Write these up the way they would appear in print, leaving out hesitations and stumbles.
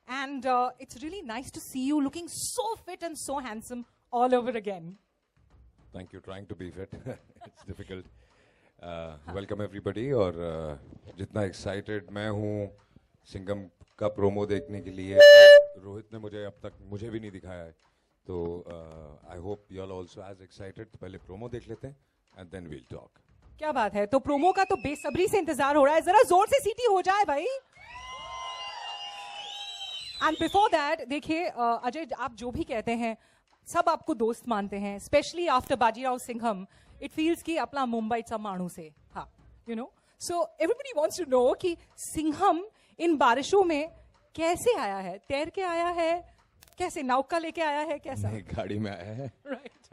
And it's really nice to see you looking so fit and so handsome all over again. Thank you. Trying to be fit. It's difficult. Welcome everybody. और जितना excited मैं हूँ सिंघम का promo देखने के लिए, रोहित ने मुझे अब तक मुझे भी नहीं दिखाया है, तो I hope you all also as excited. तो पहले प्रोमो देख लेते हैं and then we'll talk. क्या बात है, तो प्रोमो का तो बेसब्री से इंतजार हो रहा है, जरा जोर से सीटी हो जाए भाई. एंड बिफोर दैट देखिए अजय, आप जो भी कहते हैं सब आपको दोस्त मानते हैं, specially after Bajirao Singham. It feels कि अपना मुंबईचा माणूस है. हाँ, you know, so everybody wants to know कि सिंघम इन बारिशों में कैसे आया है, तैर के आया है, कैसे नौका लेके आया है, कैसा? नहीं, गाड़ी में आया है. राइट.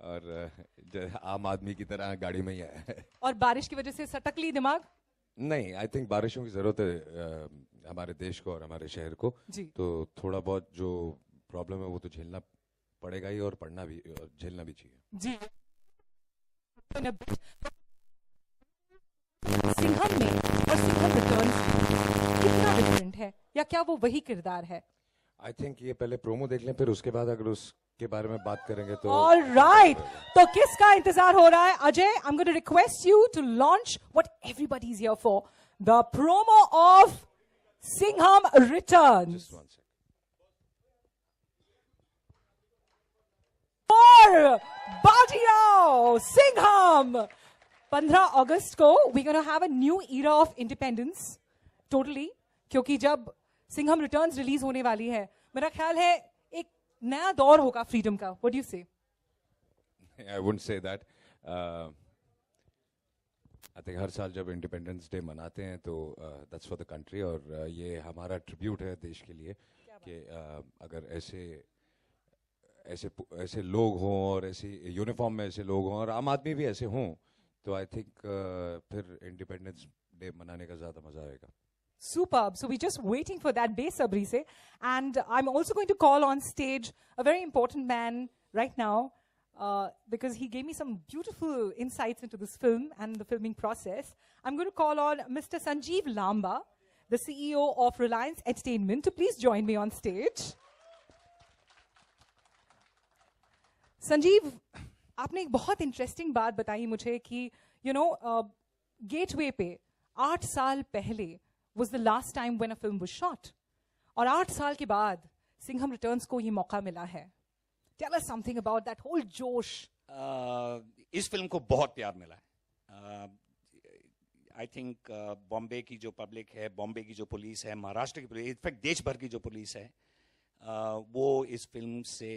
और आम आदमी की तरह गाड़ी में ही आया है. और बारिश की वजह से सटक ली दिमाग? नहीं, आई थिंक बारिशों की जरूरत है हमारे देश को और हमारे शहर को जी. तो थोड़ा बहुत जो प्रॉब्लम है वो तो झेलना पड़ेगा ही, और पढ़ना भी और झेलना भी चाहिए. जी. सिंघम में और सिंघम रिटर्न्स कितना डिफरेंट है, या क्या वो वही किरदार है? आई थिंक ये पहले प्रोमो देख लें, फिर उसके बाद अगर उसके बारे में बात करेंगे तो. ऑलराइट, तो किसका इंतजार हो रहा है? Ajay, I am going to request you to launch what everybody is here for, the promo of Singham returns. Just one second. और बाजीराव सिंघम 15 अगस्त को we gonna have a new era of independence totally, क्योंकि जब सिंघम रिटर्न्स रिलीज होने वाली है, मेरा ख्याल है एक नया दौर होगा फ्रीडम का. व्हाट डू यू से? I wouldn't say that. I think हर साल जब इंडिपेंडेंस डे मनाते हैं तो that's for the country, और ये हमारा ट्रिब्यूट है देश के लिए कि अगर ऐसे लोग हों और ऐसी यूनिफॉर्म में ऐसे लोग हों और आम आदमी भी ऐसे हों, तो आई थिंक फिर इंडिपेंडेंस डे मनाने का ज़्यादा मज़ा आएगा. Superb. So we're just waiting for that besabri se. And I'm also going to call on stage a very important man right now because he gave me some beautiful insights into this film and the filming process. I'm going to call on Mr. Sanjeev Lamba, the CEO of Reliance Entertainment, to please join me on stage. Sanjeev, आपने एक बहुत interesting बात बताई मुझे कि you know gateway पे 8 साल पहले was the last time when a film was shot, और 8 साल के बाद सिंघम रिटर्न्स को ये मौका मिला है. Tell us something about that whole जोश. इस फिल्म को बहुत प्यार मिला है. आई थिंक बॉम्बे की जो पब्लिक है, बॉम्बे की जो पुलिस है, महाराष्ट्र की पुलिस, इनफैक्ट देश भर की जो पुलिस है, वो इस फिल्म से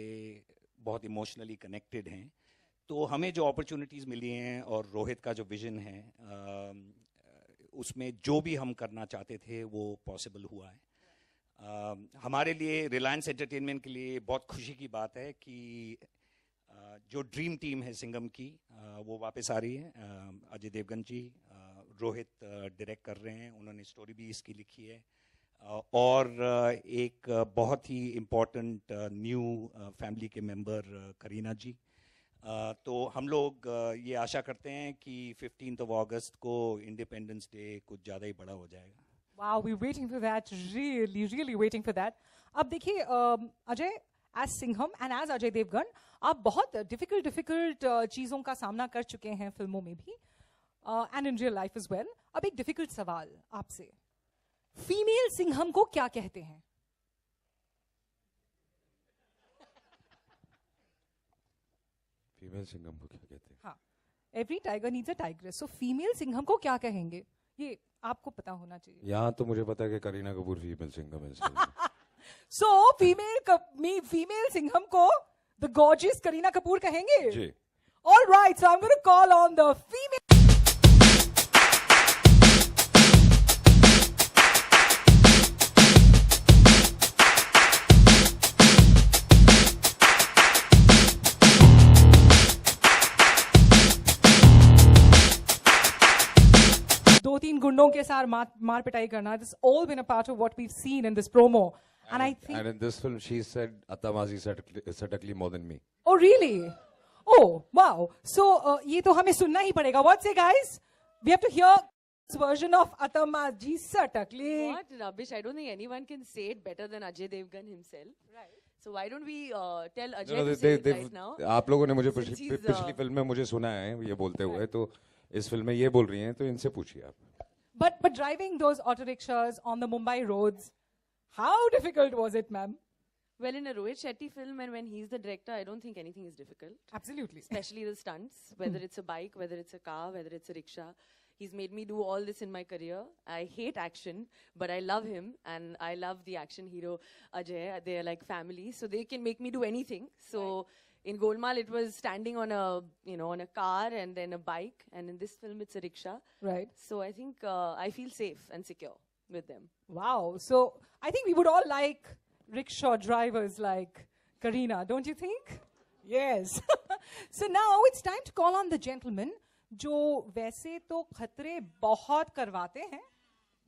बहुत इमोशनली कनेक्टेड हैं. तो हमें जो अपॉर्चुनिटीज़ मिली हैं और रोहित का जो विजन है, उसमें जो भी हम करना चाहते थे वो पॉसिबल हुआ है. हमारे लिए, रिलायंस एंटरटेनमेंट के लिए बहुत खुशी की बात है कि जो ड्रीम टीम है सिंघम की, वो वापस आ रही है. अजय देवगन जी, रोहित डायरेक्ट कर रहे हैं, उन्होंने स्टोरी भी इसकी लिखी है, और एक बहुत ही इम्पोर्टेंट न्यू फैमिली के मेंबर करीना जी. तो हम लोग ये आशा करते हैं कि 15th of August को इंडिपेंडेंस डे कुछ ज़्यादा ही बड़ा हो जाएगा. Wow, we're waiting for that, really waiting for that. अब देखिए Ajay, as Singham and as Ajay Devgan, आप बहुत डिफिकल्ट चीज़ों का सामना कर चुके हैं फिल्मों में भी, and in real life as well. अब एक डिफिकल्ट सवाल आपसे, फीमेल सिंघम को क्या कहते हैं? फीमेल सिंघम को क्या कहते हैं? हाँ, every tiger needs a tigress. So female Singham को क्या कहेंगे, ये आपको पता होना चाहिए. यहाँ तो मुझे पता है कि करीना कपूर फीमेल सिंघम है. सो फीमेल सिंघम को द गॉर्जियस करीना कपूर कहेंगे ji. Alright, so I am going to call on the female. दो तीन गुंडों के साथ मार पिटाई करना. This all been a part of what we've seen in this promo, and I think. And in this film, she said Atamazi Satakli more than me. Oh really? Oh wow. So ये तो हमें सुनना ही पड़ेगा. What's it, guys? We have to hear version of Atama ji satakli. What rubbish! I don't think anyone can say it better than Ajay Devgan himself. Right. So why don't we tell Ajay No, to say it right now? आप लोगों ने मुझे Since he's, पिछली film में मुझे सुना है ये बोलते हुए, तो इस फिल्म में ये बोल रही हैं, तो इनसे पूछिए आप. But driving those auto rickshaws on the Mumbai roads, how difficult was it, ma'am? Well, in a Rohit Shetty film, and when he's the director, I don't think anything is difficult. Absolutely. Especially the stunts, whether it's a bike, whether it's a car, whether it's a rickshaw. He's made me do all this in my career. I hate action, but I love him, and I love the action hero Ajay. They're like family, so they can make me do anything. So in Golmaal, it was standing on a on a car and then a bike, and in this film, it's a rickshaw. Right. So I think I feel safe and secure with them. Wow. So I think we would all like rickshaw drivers like Kareena, don't you think? Yes. So now it's time to call on the gentleman जो वैसे तो खतरे बहुत करवाते हैं,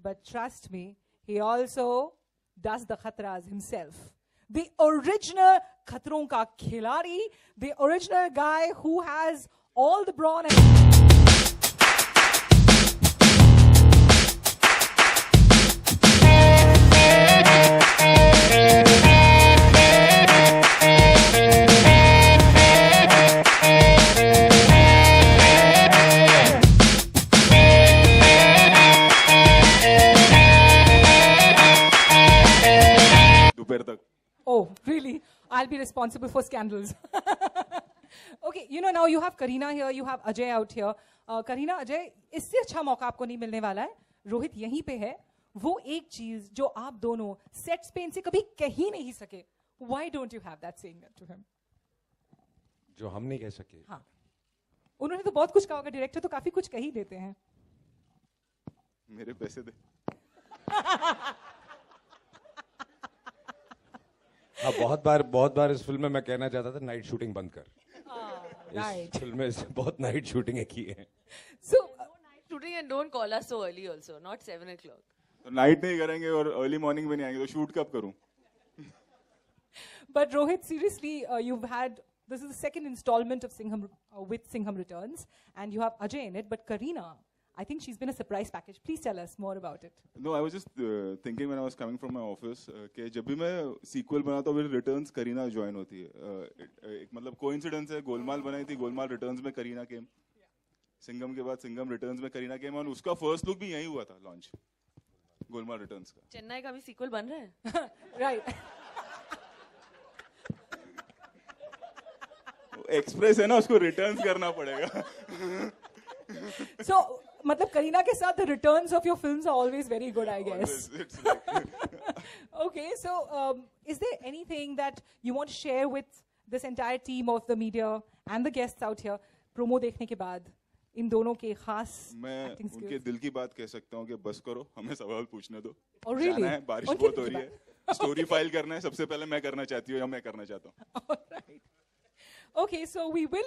but trust me, he also does the khatras himself. The original khatron ka khiladi, the original guy who has all the brawn and oh, really? I'll be responsible for scandals. Okay, now you have Kareena here, you have Ajay out here. Kareena, Ajay, इससे अच्छा मौका आपको नहीं मिलने वाला है. रोहित यहीं पे है. वो एक चीज जो आप दोनों सेट्स पे इनसे कभी कह ही नहीं सके. Why don't you have that saying to him? जो हम नहीं कह सके. हाँ. उन्होंने तो बहुत कुछ कहा होगा, डायरेक्टर तो काफी कुछ कह ही देते हैं. मेरे पैसे दे. हाँ, बहुत बार इस फिल्म में मैं कहना चाहता था नाइट शूटिंग बंद कर. इस फिल्म में बहुत नाइट शूटिंग की है. So, Shooting and don't call us so early also, not 7 o'clock. तो नाइट नहीं करेंगे और अर्ली मॉर्निंग में नहीं आएंगे, तो शूट कब करूं? but Rohit, seriously, this is the second installment of Singham with Singham Returns, and you have Ajay in it. But Kareena, I think she's been a surprise package. Please tell us more about it. No, I was just thinking when I was coming from my office कि जब भी मैं sequel बनाता हूँ, फिर returns Kareena join होती है. एक मतलब कोइंसिडेंस है, गोलमाल बनाई थी, गोलमाल रिटर्न्स में करीना केम. सिंघम के बाद सिंघम रिटर्न्स में करीना केम, और उसका फर्स्ट लुक भी यही हुआ था लॉन्च, गोलमाल रिटर्न्स का. चेन्नई का भी सीक्वल बन रहा है. Right. एक्सप्रेस है ना, उसको रिटर्न्स करना पड़ेगा. So, मतलब करीना के साथ the returns of your films are always very good, I guess. It's like, Okay, so is there anything that you want to share with this entire team of the media and the guests out here? Promo देखने के बाद इन दोनों के खास मैं acting उनके skills. दिल की बात कह सकता हूँ कि बस करो, हमें सवाल पूछने दो. Oh, really? जाना है, बारिश उनके बहुत दिल हो की रही है, स्टोरी फाइल करना है, सबसे पहले मैं करना चाहती हूँ या मैं करना चाहता हूँ. All right. Okay, so we will